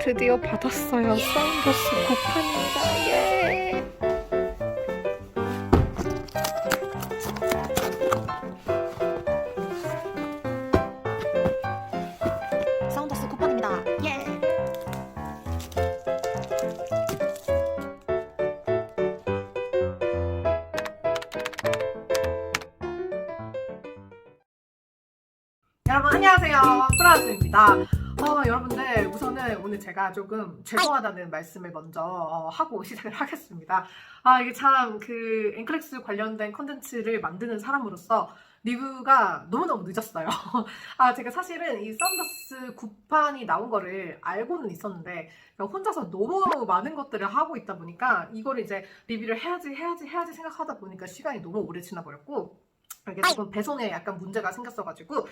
드디어 받았어요. 사운더스 9판입니다. 예! 사운더스 쿠폰입니다. 예! 여러분 안녕하세요, 프라스입니다. 여러분들 우선은 오늘 제가 조금 죄송하다는 말씀을 먼저 하고 시작을 하겠습니다. 이게 참 그 앵클렉스 관련된 컨텐츠를 만드는 사람으로서 리뷰가 너무너무 늦었어요. 제가 사실은 이 사운더스 9판이 나온 거를 알고는 있었는데 혼자서 너무 많은 것들을 하고 있다 보니까 이거를 이제 리뷰를 해야지 생각하다 보니까 시간이 너무 오래 지나버렸고 이게 조금 배송에 약간 문제가 생겼어가지고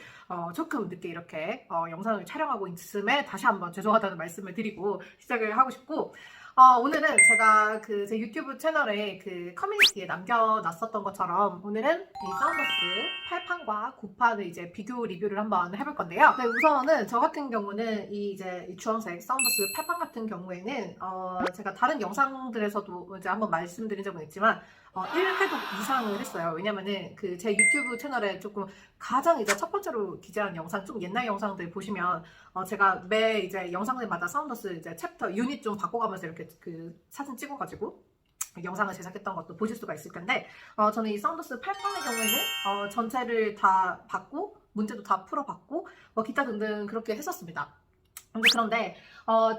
조금 늦게 이렇게 영상을 촬영하고 있음에 다시 한번 죄송하다는 말씀을 드리고 시작을 하고 싶고, 오늘은 제가 제 유튜브 채널에 그 커뮤니티에 남겨놨었던 것처럼 오늘은 이 사운더스 8판과 9판을 이제 비교 리뷰를 한번 해볼 건데요. 네, 우선은 저 같은 경우는 이 주황색 사운더스 8판 같은 경우에는 제가 다른 영상들에서도 이제 한번 말씀드린 적은 있지만 1회독 이상을 했어요. 왜냐면은 제 유튜브 채널에 조금 가장 이제 첫 번째로 기재한 영상, 좀 옛날 영상들 보시면 제가 매 이제 영상들마다 사운더스 이제 챕터 유닛 좀 바꿔가면서 이렇게 그 사진 찍어가지고 영상을 제작했던 것도 보실 수가 있을 텐데, 저는 이 사운더스 8판의 경우에는 전체를 다 봤고 문제도 다 풀어봤고 기타 등등 그렇게 했었습니다. 그런데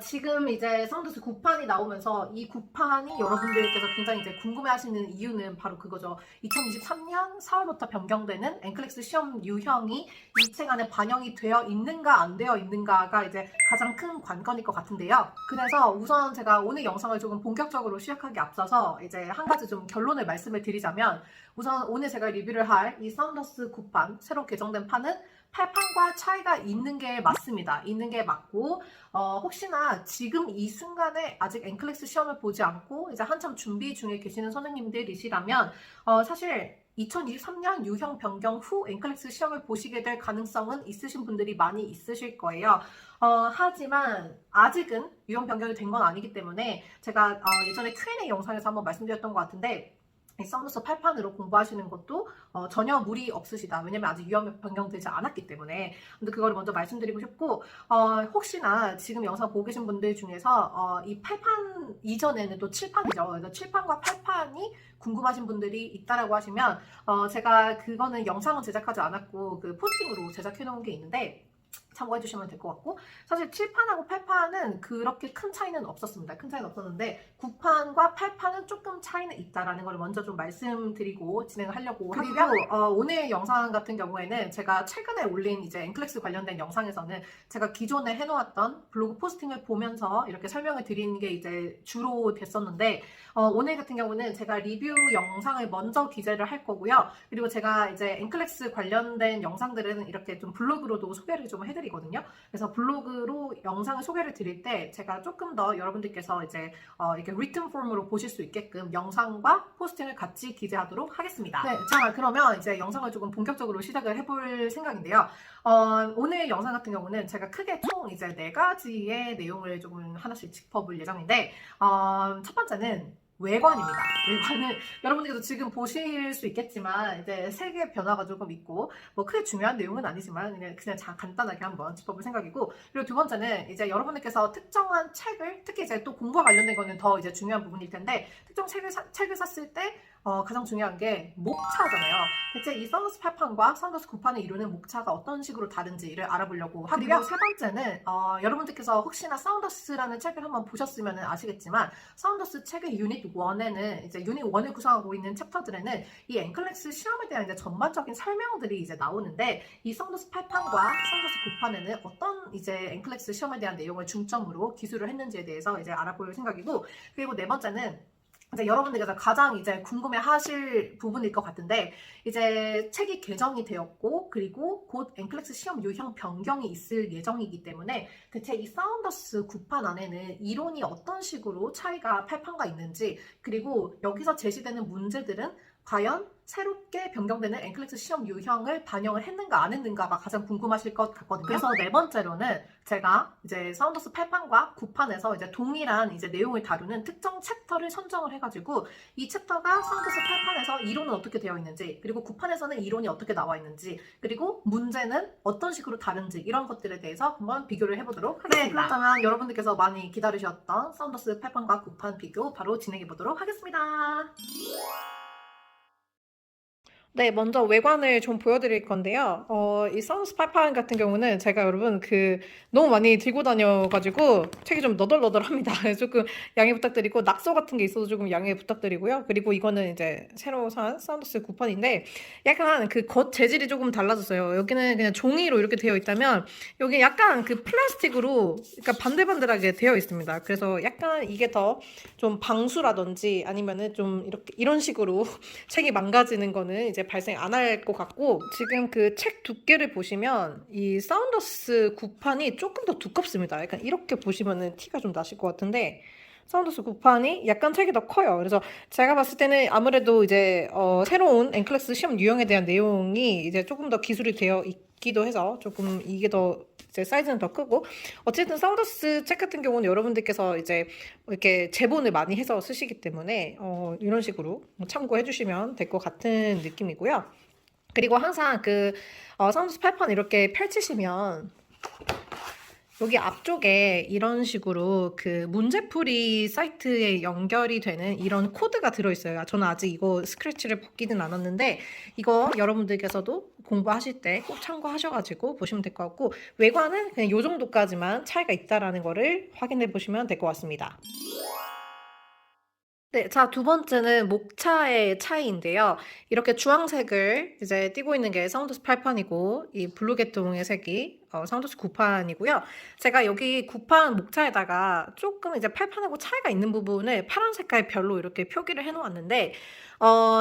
지금 이제 사운더스 9판이 나오면서 이 9판이 여러분들께서 굉장히 이제 궁금해하시는 이유는 바로 그거죠. 2023년 4월부터 변경되는 앵클렉스 시험 유형이 이 책 안에 반영이 되어 있는가 안 되어 있는가가 이제 가장 큰 관건일 것 같은데요. 그래서 우선 제가 오늘 영상을 조금 본격적으로 시작하기 앞서서 이제 한 가지 좀 결론을 말씀을 드리자면, 우선 오늘 제가 리뷰를 할 이 사운더스 9판 새로 개정된 판은 8판과 차이가 있는 게 맞습니다. 있는 게 맞고, 혹시나 지금 이 순간에 아직 앵클렉스 시험을 보지 않고 이제 한참 준비 중에 계시는 선생님들이시라면 사실 2023년 유형 변경 후 앵클렉스 시험을 보시게 될 가능성은 있으신 분들이 많이 있으실 거예요. 하지만 아직은 유형 변경이 된 건 아니기 때문에 제가 예전에 Q&A 영상에서 한번 말씀드렸던 것 같은데, 이 사운더스 8판으로 공부하시는 것도 전혀 무리 없으시다. 왜냐면 아직 유형 변경되지 않았기 때문에. 근데 그거를 먼저 말씀드리고 싶고, 혹시나 지금 영상 보고 계신 분들 중에서 이 8판 이전에는 또 7판이죠. 그래서 7판과 8판이 궁금하신 분들이 있다라고 하시면 제가 그거는 영상은 제작하지 않았고 그 포스팅으로 제작해 놓은 게 있는데 참고해 주시면 될 것 같고, 사실 7판하고 8판은 그렇게 큰 차이는 없었습니다. 큰 차이는 없었는데 9판과 8판은 조금 차이는 있다라는 걸 먼저 좀 말씀드리고 진행을 하려고 하고요. 오늘 영상 같은 경우에는 제가 최근에 올린 이제 앵클렉스 관련된 영상에서는 제가 기존에 해놓았던 블로그 포스팅을 보면서 이렇게 설명을 드리는 게 이제 주로 됐었는데, 오늘 같은 경우는 제가 리뷰 영상을 먼저 기재를 할 거고요. 그리고 제가 이제 앵클렉스 관련된 영상들은 이렇게 좀 블로그로도 소개를 좀 해드리거든요. 그래서 블로그로 영상을 소개를 드릴 때 제가 조금 더 여러분들께서 이제 이렇게 리튼 폼으로 보실 수 있게끔 영상과 포스팅을 같이 기재하도록 하겠습니다. 네, 자 그러면 이제 영상을 조금 본격적으로 시작을 해볼 생각인데요. 오늘 영상 같은 경우는 제가 크게 총 이제 4가지의 내용을 조금 하나씩 짚어볼 예정인데, 첫 번째는 외관입니다. 외관은 여러분들께서 지금 보실 수 있겠지만 이제 색의 변화가 조금 있고 크게 중요한 내용은 아니지만 그냥 간단하게 한번 짚어볼 생각이고, 그리고 두 번째는 이제 여러분들께서 특정한 책을, 특히 이제 또 공부와 관련된 거는 더 이제 중요한 부분일 텐데, 특정 책을 샀을 때 가장 중요한 게 목차잖아요. 대체 이 사운더스 8판과 사운더스 9판을 이루는 목차가 어떤 식으로 다른지를 알아보려고 하고요. 그리고 세 번째는 여러분들께서 혹시나 사운더스라는 책을 한번 보셨으면 아시겠지만, 사운더스 책의 유닛 1에는 이제 유닛 1을 구성하고 있는 챕터들에는 이 앵클렉스 시험에 대한 이제 전반적인 설명들이 이제 나오는데, 이 사운더스 8판과 사운더스 9판에는 어떤 이제 앵클렉스 시험에 대한 내용을 중점으로 기술을 했는지에 대해서 이제 알아볼 생각이고, 그리고 네 번째는 이제 여러분들께서 가장 이제 궁금해 하실 부분일 것 같은데, 이제 책이 개정이 되었고 그리고 곧 앵클렉스 시험 유형 변경이 있을 예정이기 때문에 대체 이 사운더스 9판 안에는 이론이 어떤 식으로 차이가 8판과 있는지, 그리고 여기서 제시되는 문제들은 과연 새롭게 변경되는 NCLEX 시험 유형을 반영을 했는가 안 했는가가 가장 궁금하실 것 같거든요. 그래서 네 번째로는 제가 이제 사운더스 8판과 9판에서 이제 동일한 이제 내용을 다루는 특정 챕터를 선정을 해가지고 이 챕터가 사운더스 8판에서 이론은 어떻게 되어 있는지, 그리고 9판에서는 이론이 어떻게 나와 있는지, 그리고 문제는 어떤 식으로 다른지, 이런 것들에 대해서 한번 비교를 해보도록 하겠습니다. 네, 그렇다면 여러분들께서 많이 기다리셨던 사운더스 8판과 9판 비교 바로 진행해 보도록 하겠습니다. 네, 먼저 외관을 좀 보여드릴 건데요. 이 사운더스 8판 같은 경우는 제가 여러분 너무 많이 들고 다녀가지고 책이 좀 너덜너덜합니다. 조금 양해 부탁드리고, 낙서 같은 게 있어도 조금 양해 부탁드리고요. 그리고 이거는 이제 새로 산 사운더스 9판인데 약간 그 겉 재질이 조금 달라졌어요. 여기는 그냥 종이로 이렇게 되어 있다면 여기 약간 그 플라스틱으로 그러니까 반들반들하게 되어 있습니다. 그래서 약간 이게 더 좀 방수라든지 아니면은 좀 이렇게 이런 식으로 책이 망가지는 거는 이제 발생 안 할 것 같고, 지금 그 책 두께를 보시면 이 사운더스 9판이 조금 더 두껍습니다. 약간 이렇게 보시면은 티가 좀 나실 것 같은데 사운더스 9판이 약간 책이 더 커요. 그래서 제가 봤을 때는 아무래도 이제 새로운 NCLEX 시험 유형에 대한 내용이 이제 조금 더 기술이 되어 있기도 해서 조금 이게 더 이제 사이즈는 더 크고, 어쨌든 사운더스 책 같은 경우는 여러분들께서 이제 이렇게 제본을 많이 해서 쓰시기 때문에 이런 식으로 참고해 주시면 될 것 같은 느낌이고요. 그리고 항상 사운더스 8판 이렇게 펼치시면 여기 앞쪽에 이런 식으로 그 문제풀이 사이트에 연결이 되는 이런 코드가 들어있어요. 저는 아직 이거 스크래치를 벗기는 않았는데 이거 여러분들께서도 공부하실 때 꼭 참고하셔가지고 보시면 될 것 같고, 외관은 그냥 이 정도까지만 차이가 있다라는 거를 확인해 보시면 될 것 같습니다. 네, 자, 두 번째는 목차의 차이인데요. 이렇게 주황색을 이제 띄고 있는 게 사운더스 8판이고, 이 블루 계통의 색이 사운더스 9판이고요. 제가 여기 9판 목차에다가 조금 이제 8판하고 차이가 있는 부분을 파란 색깔 별로 이렇게 표기를 해놓았는데,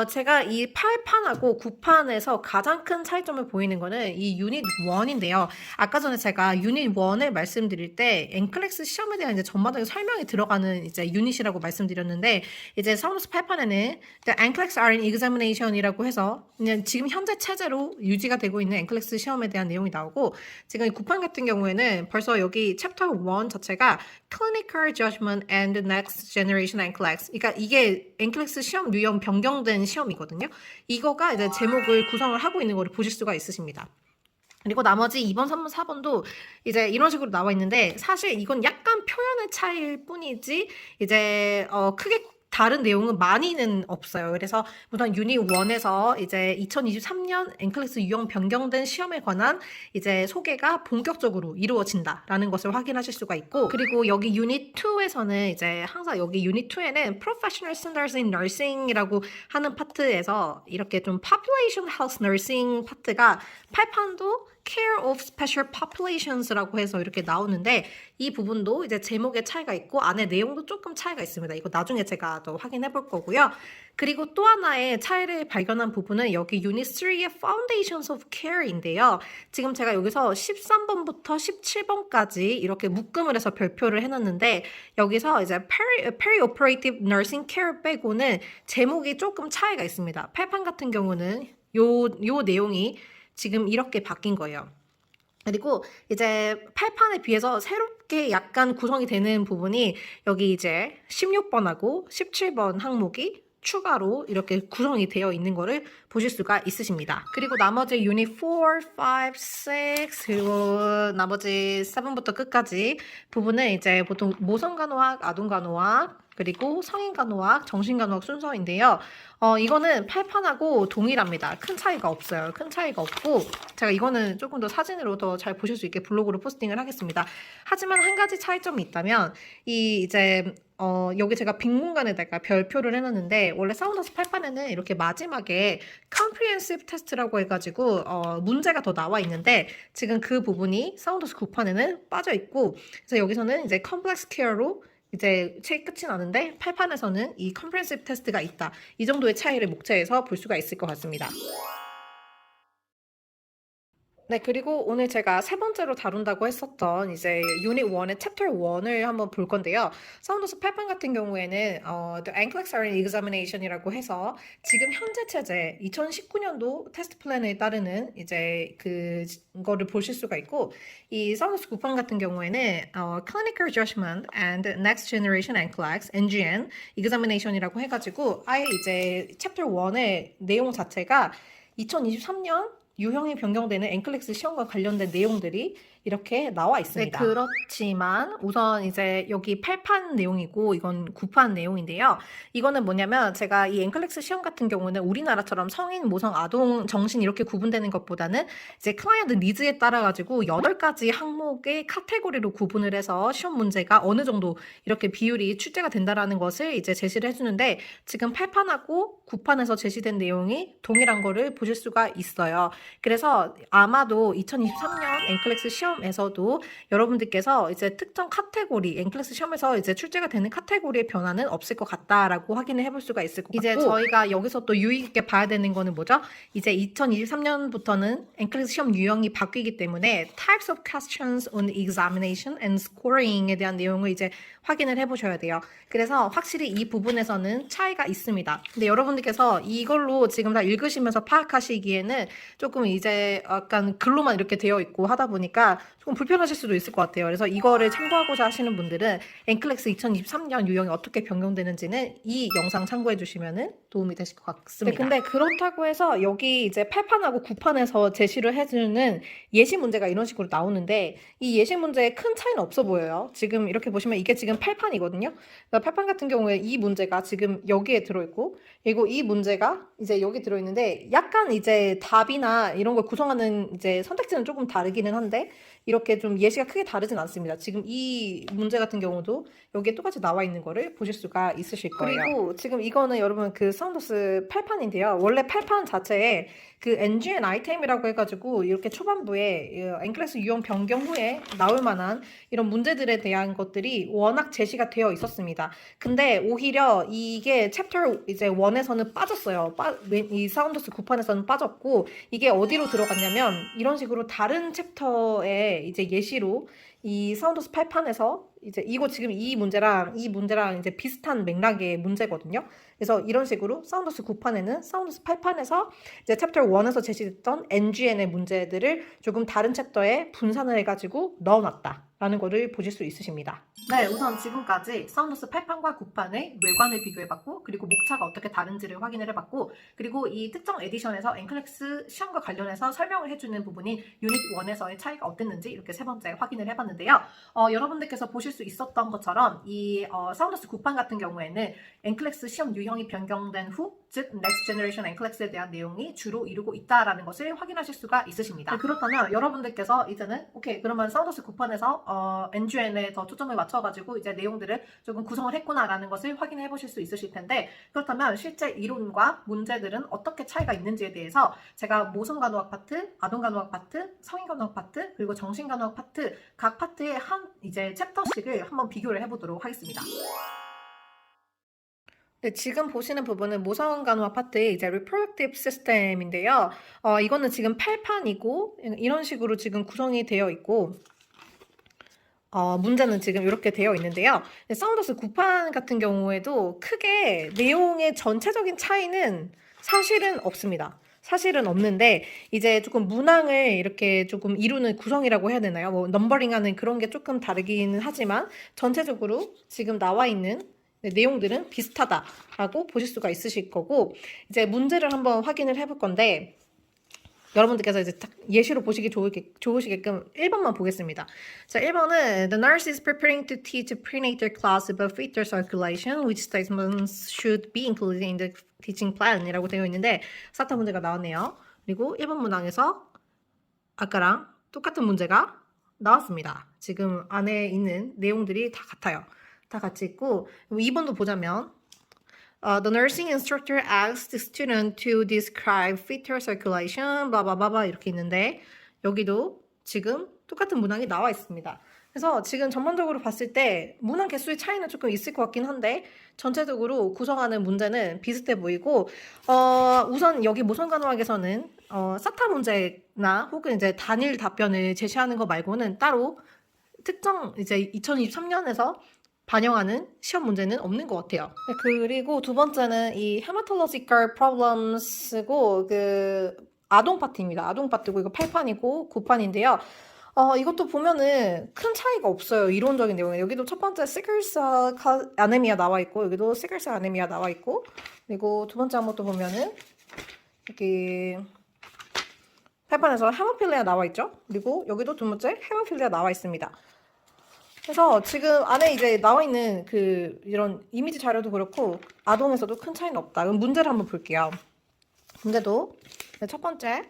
제가 이 8판하고 9판에서 가장 큰 차이점을 보이는 거는 이 유닛 1인데요. 아까 전에 제가 유닛 1을 말씀드릴 때 NCLEX 시험에 대한 이제 전반적인 설명이 들어가는 이제 유닛이라고 말씀드렸는데, 이제 사운더스 8판에는 The NCLEX RN Examination이라고 해서 그냥 지금 현재 체제로 유지가 되고 있는 NCLEX 시험에 대한 내용이 나오고, 지금 이 9판 같은 경우에는 벌써 여기 챕터 1 자체가 Clinical Judgment and Next Generation NCLEX, 그러니까 이게 NCLEX 시험 유형 변경된 시험이거든요. 이거가 이제 제목을 구성을 하고 있는 거를 보실 수가 있으십니다. 그리고 나머지 2번, 3번, 4번도 이제 이런 식으로 나와 있는데, 사실 이건 약간 표현의 차이일 뿐이지 이제 크게 다른 내용은 많이는 없어요. 그래서 우선 유닛 1에서 이제 2023년 NCLEX 유형 변경된 시험에 관한 이제 소개가 본격적으로 이루어진다라는 것을 확인하실 수가 있고, 그리고 여기 유닛 2에서는 이제 항상 여기 유닛 2에는 Professional Standards in Nursing이라고 하는 파트에서 이렇게 좀 Population Health Nursing 파트가 8판도 Care of Special Populations라고 해서 이렇게 나오는데, 이 부분도 이제 제목에 차이가 있고 안에 내용도 조금 차이가 있습니다. 이거 나중에 제가 더 확인해 볼 거고요. 그리고 또 하나의 차이를 발견한 부분은 여기 유닛 3의 Foundations of Care인데요. 지금 제가 여기서 13번부터 17번까지 이렇게 묶음을 해서 별표를 해놨는데, 여기서 이제 Perioperative Nursing Care 빼고는 제목이 조금 차이가 있습니다. 8판 같은 경우는 요 내용이 지금 이렇게 바뀐 거예요. 그리고 이제 8판에 비해서 새롭게 약간 구성이 되는 부분이 여기 이제 16번하고 17번 항목이 추가로 이렇게 구성이 되어 있는 거를 보실 수가 있으십니다. 그리고 나머지 유닛 4, 5, 6 그리고 나머지 7부터 끝까지 부분은 이제 보통 모성간호학, 아동간호학, 그리고 성인간호학, 정신간호학 순서인데요. 이거는 8판하고 동일합니다. 큰 차이가 없어요. 큰 차이가 없고, 제가 이거는 조금 더 사진으로 더 잘 보실 수 있게 블로그로 포스팅을 하겠습니다. 하지만 한 가지 차이점이 있다면, 여기 제가 빈 공간에다가 별표를 해놨는데, 원래 사운더스 8판에는 이렇게 마지막에 Comprehensive Test라고 해가지고 문제가 더 나와 있는데, 지금 그 부분이 사운더스 9판에는 빠져 있고, 그래서 여기서는 이제 Complex Care로 이제 책 끝이 나는데 8판에서는 이 컴프레hensive 테스트가 있다. 이 정도의 차이를 목차에서 볼 수가 있을 것 같습니다. 네, 그리고 오늘 제가 세 번째로 다룬다고 했었던 이제 유닛 1의 챕터 1을 한번 볼 건데요. 사운더스 8판 같은 경우에는 The NCLEX Are in Examination이라고 해서 지금 현재 체제 2019년도 테스트 플랜에 따르는 이제 그거를 보실 수가 있고, 이 사운더스 9판 같은 경우에는 Clinical Judgment and Next Generation NCLEX (NGN) Examination이라고 해가지고 아예 이제 챕터 1의 내용 자체가 2023년 유형이 변경되는 엔클렉스 시험과 관련된 내용들이 이렇게 나와 있습니다. 네, 그렇지만 우선 이제 여기 8판 내용이고 이건 9판 내용인데요. 이거는 뭐냐면 제가 이 엔클렉스 시험 같은 경우는 우리나라처럼 성인, 모성, 아동, 정신 이렇게 구분되는 것보다는 이제 클라이언트 니즈에 따라 가지고 8가지 항목의 카테고리로 구분을 해서 시험 문제가 어느 정도 이렇게 비율이 출제가 된다라는 것을 이제 제시를 해주는데, 지금 8판하고 9판에서 제시된 내용이 동일한 거를 보실 수가 있어요. 그래서 아마도 2023년 엔클렉스 시험에서도 여러분들께서 이제 특정 카테고리, 엔클렉스 시험에서 이제 출제가 되는 카테고리의 변화는 없을 것 같다라고 확인을 해볼 수가 있을 것 같고, 이제 저희가 여기서 또 유의 깊게 봐야 되는 거는 뭐죠? 이제 2023년부터는 엔클렉스 시험 유형이 바뀌기 때문에 types of questions on examination and scoring에 대한 내용을 이제 확인을 해보셔야 돼요. 그래서 확실히 이 부분에서는 차이가 있습니다. 근데 여러분들께서 이걸로 지금 다 읽으시면서 파악하시기에는 조금 이제 약간 글로만 이렇게 되어 있고 하다 보니까 조금 불편하실 수도 있을 것 같아요. 그래서 이거를 참고하고자 하시는 분들은 엔클렉스 2023년 유형이 어떻게 변경되는지는 이 영상 참고해 주시면 도움이 되실 것 같습니다. 네, 근데 그렇다고 해서 여기 이제 8판하고 9판에서 제시를 해주는 예시 문제가 이런 식으로 나오는데, 이 예시 문제에 큰 차이는 없어 보여요. 지금 이렇게 보시면 이게 지금 8판이거든요. 8판 같은 경우에 이 문제가 지금 여기에 들어있고, 그리고 이 문제가 이제 여기 들어있는데, 약간 이제 답이나 이런 걸 구성하는 이제 선택지는 조금 다르기는 한데 이렇게 좀 예시가 크게 다르진 않습니다. 지금 이 문제 같은 경우도 여기에 똑같이 나와 있는 거를 보실 수가 있으실 거예요. 그리고 지금 이거는 여러분 그 사운더스 8판인데요. 원래 8판 자체에 그 NGN 아이템이라고 해가지고 이렇게 초반부에 엔클래스 유형 변경 후에 나올 만한 이런 문제들에 대한 것들이 워낙 제시가 되어 있었습니다. 근데 오히려 이게 챕터 이제 1에서는 빠졌어요. 이 사운더스 9판에서는 빠졌고, 이게 어디로 들어갔냐면 이런 식으로 다른 챕터에 이제 예시로 이 사운더스 8판에서 이제 이거 지금 이 문제랑 이제 비슷한 맥락의 문제거든요. 그래서 이런 식으로 사운더스 9판에는 사운더스 8판에서 이제 챕터 1에서 제시됐던 NGN의 문제들을 조금 다른 챕터에 분산을 해가지고 넣어놨다라는 거를 보실 수 있으십니다. 네, 우선 지금까지 사운더스 8판과 9판의 외관을 비교해봤고, 그리고 목차가 어떻게 다른지를 확인을 해봤고, 그리고 이 특정 에디션에서 엔클렉스 시험과 관련해서 설명을 해주는 부분인 유닛 1에서의 차이가 어땠는지 이렇게 세 번째 확인을 해봤는데요. 여러분들께서 보실 수 있었던 것처럼 이 사운더스 9판 같은 경우에는 엔클렉스 시험 유형이 변경된 후, 즉 넥스트 제너레이션 엔클렉스에 대한 내용이 주로 이루고 있다라는 것을 확인하실 수가 있으십니다. 네, 그렇다면 여러분들께서 이제는 오케이, 그러면 사운더스 9판에서 NGN에 더 초점을 맞춰가지고 이제 내용들을 조금 구성을 했구나라는 것을 확인해 보실 수 있으실 텐데, 그렇다면 실제 이론과 문제들은 어떻게 차이가 있는지에 대해서 제가 모성간호학 파트, 아동간호학 파트, 성인간호학 파트, 그리고 정신간호학 파트 각 파트의 한 이제 챕터씩을 한번 비교를 해보도록 하겠습니다. 네, 지금 보시는 부분은 모성간호학 파트의 이제 reproductive system인데요. 이거는 지금 8판이고 이런 식으로 지금 구성이 되어 있고, 문제는 지금 이렇게 되어 있는데요. 사운더스 9판 같은 경우에도 크게 내용의 전체적인 차이는 사실은 없습니다. 사실은 없는데 이제 조금 문항을 이렇게 조금 이루는 구성이라고 해야 되나요? 뭐 넘버링하는 그런 게 조금 다르기는 하지만 전체적으로 지금 나와 있는 내용들은 비슷하다라고 보실 수가 있으실 거고, 이제 문제를 한번 확인을 해볼 건데 여러분들께서 이제 딱 예시로 보시기 좋으시게끔 1번만 보겠습니다. 자, 1번은 The nurse is preparing to teach a prenatal class about fetal circulation, which statements should be included in the teaching plan 이라고 되어 있는데 사타 문제가 나왔네요. 그리고 1번 문항에서 아까랑 똑같은 문제가 나왔습니다. 지금 안에 있는 내용들이 다 같아요. 다 같이 있고, 2번도 보자면 The nursing instructor asked the student to describe fetal circulation, 바바바바 이렇게 있는데 여기도 지금 똑같은 문항이 나와 있습니다. 그래서 지금 전반적으로 봤을 때 문항 개수의 차이는 조금 있을 것 같긴 한데 전체적으로 구성하는 문제는 비슷해 보이고 우선 여기 모성간호학에서는 사타 문제나 혹은 이제 단일 답변을 제시하는 거 말고는 따로 특정 이제 2023년에서 반영하는 시험 문제는 없는 것 같아요. 네, 그리고 두 번째는 이 hematological problems고 그 아동 파트입니다. 아동 파트고 이거 8판이고 9판인데요. 이것도 보면은 큰 차이가 없어요. 이론적인 내용에. 여기도 첫 번째 시클셀 아네미아 나와 있고, 여기도 시클셀 아네미아 나와 있고, 그리고 두 번째 한 번 또 보면은 여기 8판에서 헤모필리아 나와 있죠. 그리고 여기도 두 번째 헤모필리아 나와 있습니다. 그래서 지금 안에 이제 나와 있는 그 이런 이미지 자료도 그렇고 아동에서도 큰 차이는 없다. 그럼 문제를 한번 볼게요. 문제도 네, 첫 번째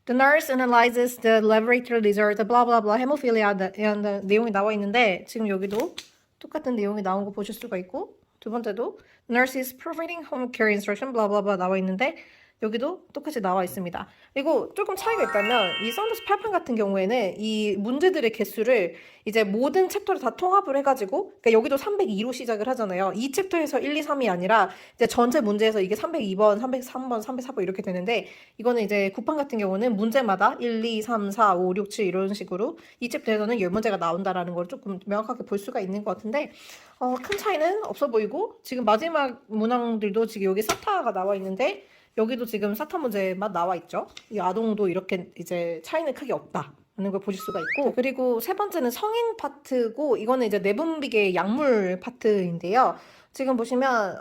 The nurse analyzes the laboratory result, blah blah blah, hemophilia 이런 내용이 나와 있는데 지금 여기도 똑같은 내용이 나온 거 보실 수가 있고 두 번째도 Nurse is providing home care instruction, blah blah blah 나와 있는데 여기도 똑같이 나와 있습니다. 그리고 조금 차이가 있다면 이 썬더스 8판 같은 경우에는 이 문제들의 개수를 이제 모든 챕터를 다 통합을 해가지고 그러니까 여기도 302로 시작을 하잖아요. 이 챕터에서 1, 2, 3이 아니라 이제 전체 문제에서 이게 302번, 303번, 304번 이렇게 되는데 이거는 이제 9판 같은 경우는 문제마다 1, 2, 3, 4, 5, 6, 7 이런 식으로 이 챕터에서는 10문제가 나온다라는 걸 조금 명확하게 볼 수가 있는 것 같은데 큰 차이는 없어 보이고 지금 마지막 문항들도 지금 여기 사타가 나와 있는데 여기도 지금 사타 문제만 나와 있죠. 이 아동도 이렇게 이제 차이는 크게 없다는 걸 보실 수가 있고 그리고 세 번째는 성인 파트고 이거는 이제 내분비계 약물 파트인데요. 지금 보시면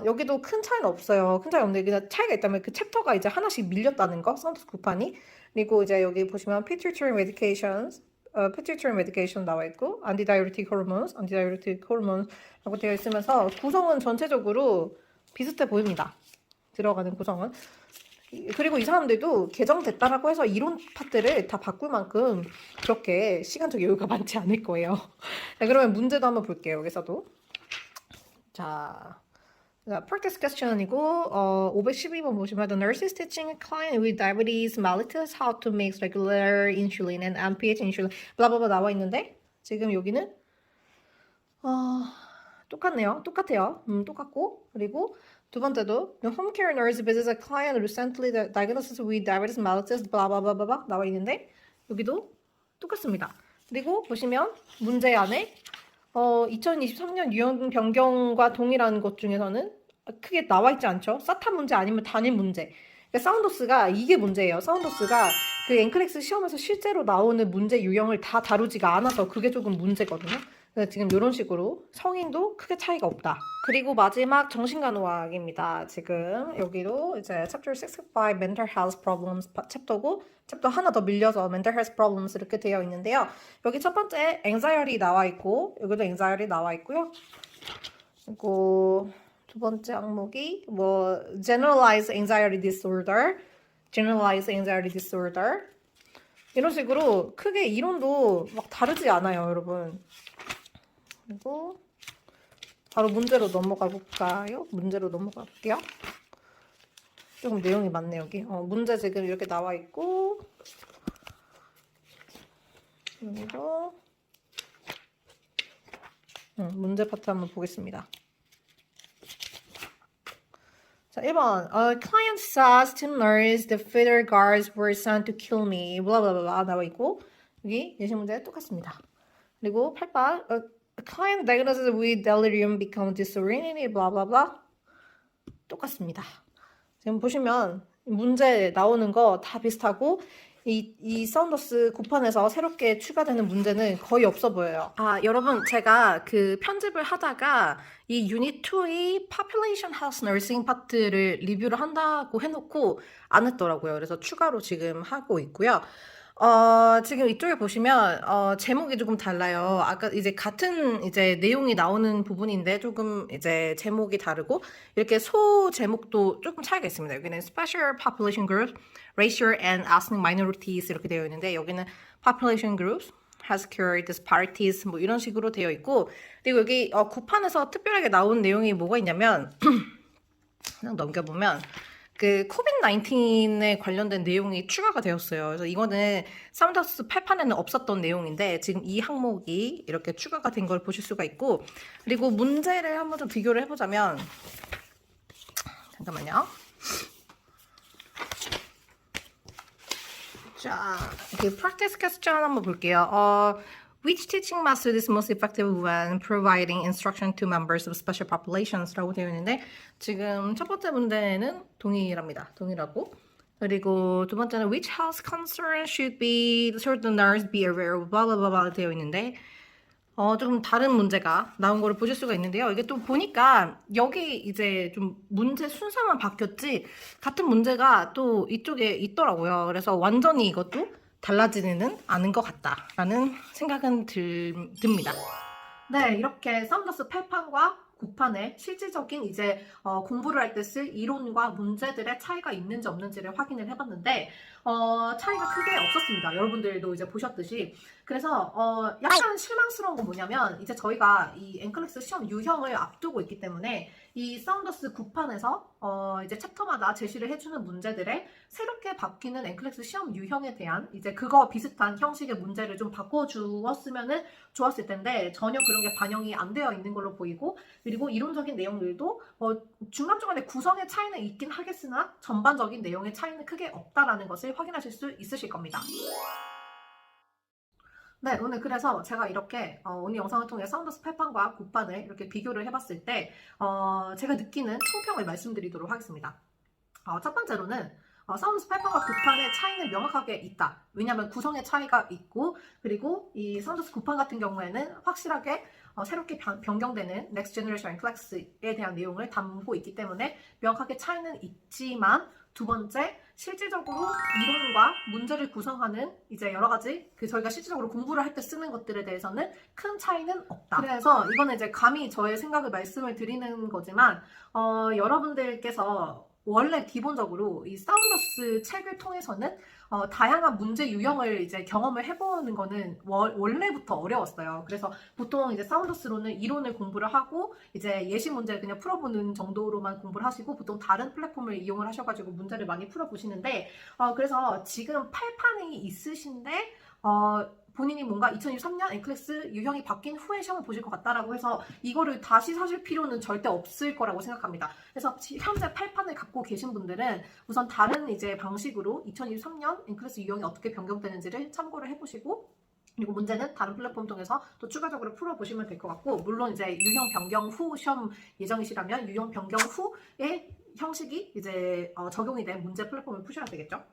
여기도 큰 차이는 없어요. 큰 차이 없는데 그냥 차이가 있다면 그 챕터가 이제 하나씩 밀렸다는 거 썬더스 9판이 그리고 이제 여기 보시면 pituitary medications pituitary medication 나와 있고 antidiuretic hormones라고 되어 있으면서 구성은 전체적으로 비슷해 보입니다. 들어가는 구성은 그리고 이 사람들도 개정됐다라고 해서 이론 파트를 다 바꿀 만큼 그렇게 시간적 여유가 많지 않을 거예요. 자, 그러면 문제도 한번 볼게요. 여기서도 자 practice question이고 512번 보시면 the nurse is teaching a client with diabetes mellitus how to make regular insulin and MPH insulin 블라블라 나와 있는데 지금 여기는 똑같네요. 똑같아요. 똑같고 그리고 두 번째도 the home care nurse visits a client recently diagnosed with diabetes mellitus 블라블라블라 나와 있는데 여기도 똑같습니다. 그리고 보시면 문제 안에 2023년 유형 변경과 동일한 것 중에서는 크게 나와 있지 않죠. 사타 문제 아니면 단일 문제. 그러니까 사운더스가 이게 문제예요. 사운더스가 그 엔클렉스 시험에서 실제로 나오는 문제 유형을 다 다루지가 않아서 그게 조금 문제거든요. 그래서 지금 이런 식으로 성인도 크게 차이가 없다. 그리고 마지막 정신간호학입니다. 지금 여기도 이제 Chapter 65 Mental Health Problems 챕터고 챕터 하나 더 밀려서 Mental Health Problems 이렇게 되어 있는데요. 여기 첫 번째 Anxiety 나와 있고 여기도 Anxiety 나와 있고요. 그리고 두 번째 항목이 뭐 Generalized Anxiety Disorder, Generalized Anxiety Disorder 이런 식으로 크게 이론도 막 다르지 않아요, 여러분. 그리고 바로 문제로 넘어가 볼까요? 문제로 넘어가 볼게요. 조금 내용이 많네 여기. 문제 지금 이렇게 나와 있고 여기도 문제 파트 한번 보겠습니다. 자, 1번. A client says to nurse the feeder guards were sent to kill me. 블라블라블라 나와 있고 여기 예시 문제 똑같습니다. 그리고 8번. A client diagnosed with delirium becomes disoriented. 블라블라블라 똑같습니다. 지금 보시면 문제 나오는 거 다 비슷하고 이 사운더스 9판에서 새롭게 추가되는 문제는 거의 없어 보여요. 여러분 제가 그 편집을 하다가 이 유닛 2의 Population Health Nursing 파트를 리뷰를 한다고 해놓고 안 했더라고요. 그래서 추가로 지금 하고 있고요. 지금 이쪽에 보시면 제목이 조금 달라요. 아까 이제 같은 이제 내용이 나오는 부분인데 조금 이제 제목이 다르고 이렇게 소 제목도 조금 차이가 있습니다. 여기는 Special Population Groups, Racial and Ethnic Minorities 이렇게 되어 있는데 여기는 Population Groups, Healthcare Disparities 뭐 이런 식으로 되어 있고 그리고 여기 9판에서 특별하게 나온 내용이 뭐가 있냐면 그냥 넘겨보면 그 코비드 19에 관련된 내용이 추가가 되었어요. 그래서 이거는 사운더스 8판에는 없었던 내용인데 지금 이 항목이 이렇게 추가가 된 걸 보실 수가 있고, 그리고 문제를 한번 좀 비교를 해보자면, 잠깐만요. 자, 이렇게 practice question 한번 볼게요. Which teaching method is most effective when providing instruction to members of special populations라고 되어 있는데, 지금 첫 번째 문제는 동일합니다. 동일하고. 그리고 두 번째는 which health concern should be should the nurse be aware of blah blah blah blah 되어 있는데, 조금 다른 문제가 나온 거를 보실 수가 있는데요. 이게 또 보니까 여기 이제 좀 문제 순서만 바뀌었지 같은 문제가 또 이쪽에 있더라고요. 그래서 완전히 이것도 달라지는 않은 것 같다라는 생각은 듭니다. 네, 이렇게 사운더스 8판과 9판의 실질적인 이제 공부를 할 때 쓸 이론과 문제들의 차이가 있는지 없는지를 확인을 해봤는데 차이가 크게 없었습니다. 여러분들도 이제 보셨듯이. 그래서 약간 실망스러운 건 뭐냐면 이제 저희가 이 엔클렉스 시험 유형을 앞두고 있기 때문에 이 사운더스 9판에서 이제 챕터마다 제시를 해주는 문제들에 새롭게 바뀌는 엔클렉스 시험 유형에 대한 이제 그거 비슷한 형식의 문제를 좀 바꿔주었으면 좋았을 텐데 전혀 그런 게 반영이 안 되어 있는 걸로 보이고, 그리고 이론적인 내용들도 중간중간에 구성의 차이는 있긴 하겠으나 전반적인 내용의 차이는 크게 없다라는 것을 확인하실 수 있으실 겁니다. 네, 오늘 그래서 제가 이렇게 오늘 영상을 통해 사운더스 8판과 9판을 이렇게 비교를 해봤을 때 제가 느끼는 총평을 말씀드리도록 하겠습니다. 첫 번째로는 사운더스 8판과 9판의 차이는 명확하게 있다. 왜냐하면 구성의 차이가 있고, 그리고 이 사운더스 9판 같은 경우에는 확실하게 새롭게 변경되는 Next Generation NCLEX에 대한 내용을 담고 있기 때문에 명확하게 차이는 있지만, 두 번째, 실질적으로 이론과 문제를 구성하는 이제 여러 가지 저희가 실질적으로 공부를 할 때 쓰는 것들에 대해서는 큰 차이는 없다. 그래서 이거는 이제 감히 저의 생각을 말씀을 드리는 거지만 여러분들께서 원래 기본적으로 이 사운더스 책을 통해서는 다양한 문제 유형을 이제 경험을 해보는 거는 원래부터 어려웠어요. 그래서 보통 이제 사운더스로는 이론을 공부를 하고 이제 예시 문제를 그냥 풀어보는 정도로만 공부를 하시고 보통 다른 플랫폼을 이용을 하셔가지고 문제를 많이 풀어보시는데 그래서 지금 8판이 있으신데 본인이 뭔가 2023년 엔클렉스 유형이 바뀐 후에 시험을 보실 것 같다라고 해서 이거를 다시 사실 필요는 절대 없을 거라고 생각합니다. 그래서 현재 8판을 갖고 계신 분들은 우선 다른 이제 방식으로 2023년 엔클렉스 유형이 어떻게 변경되는지를 참고를 해보시고, 그리고 문제는 다른 플랫폼 통해서 또 추가적으로 풀어보시면 될 것 같고, 물론 이제 유형 변경 후 시험 예정이시라면 유형 변경 후의 형식이 이제 적용이 된 문제 플랫폼을 푸셔야 되겠죠.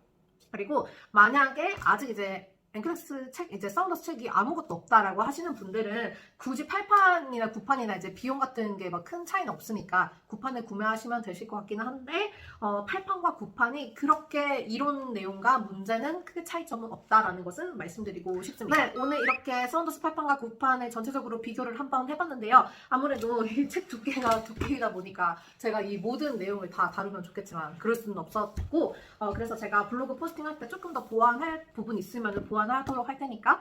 그리고 만약에 아직 이제 엔클렉스 책, 이제 사운더스 책이 아무것도 없다라고 하시는 분들은 굳이 8판이나 9판이나 이제 비용 같은 게 막 큰 차이는 없으니까 9판을 구매하시면 되실 것 같기는 한데 8판과 9판이 그렇게 이론 내용과 문제는 크게 차이점은 없다라는 것은 말씀드리고 싶습니다. 네, 오늘 이렇게 사운더스 8판과 9판을 전체적으로 비교를 한번 해봤는데요. 아무래도 이 책 두께이다 보니까 제가 이 모든 내용을 다 다루면 좋겠지만 그럴 수는 없었고, 그래서 제가 블로그 포스팅할 때 조금 더 보완할 부분 있으면 보완하도록 할 테니까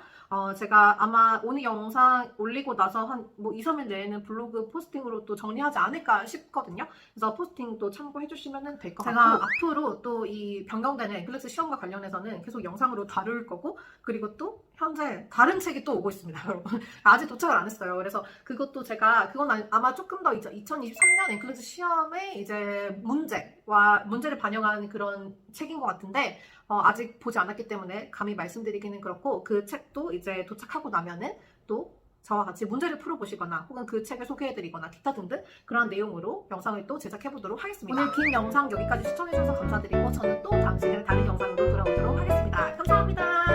제가 아마 오늘 영상 올리고 나서 한 2, 3일 내에는 블로그 포스팅으로 또 정리하지 않을까 싶거든요. 그래서 포스팅도 참고해 주시면 될 것 같고, 제가 앞으로 또 이 변경되는 엔클렉스 시험과 관련해서는 계속 영상으로 다룰 거고, 그리고 또 현재 다른 책이 또 오고 있습니다, 여러분. 아직 도착을 안 했어요. 그래서 그것도 그건 아마 조금 더 2023년 엔클렉스 시험의 이제 문제를 반영하는 그런 책인 것 같은데 아직 보지 않았기 때문에 감히 말씀드리기는 그렇고, 그 책도 이제 도착하고 나면은 또 저와 같이 문제를 풀어보시거나 혹은 그 책을 소개해드리거나 기타 등등 그런 내용으로 영상을 또 제작해보도록 하겠습니다. 오늘 긴 영상 여기까지 시청해주셔서 감사드리고 저는 또 다음 시간에 다른 영상으로 돌아오도록 하겠습니다. 감사합니다.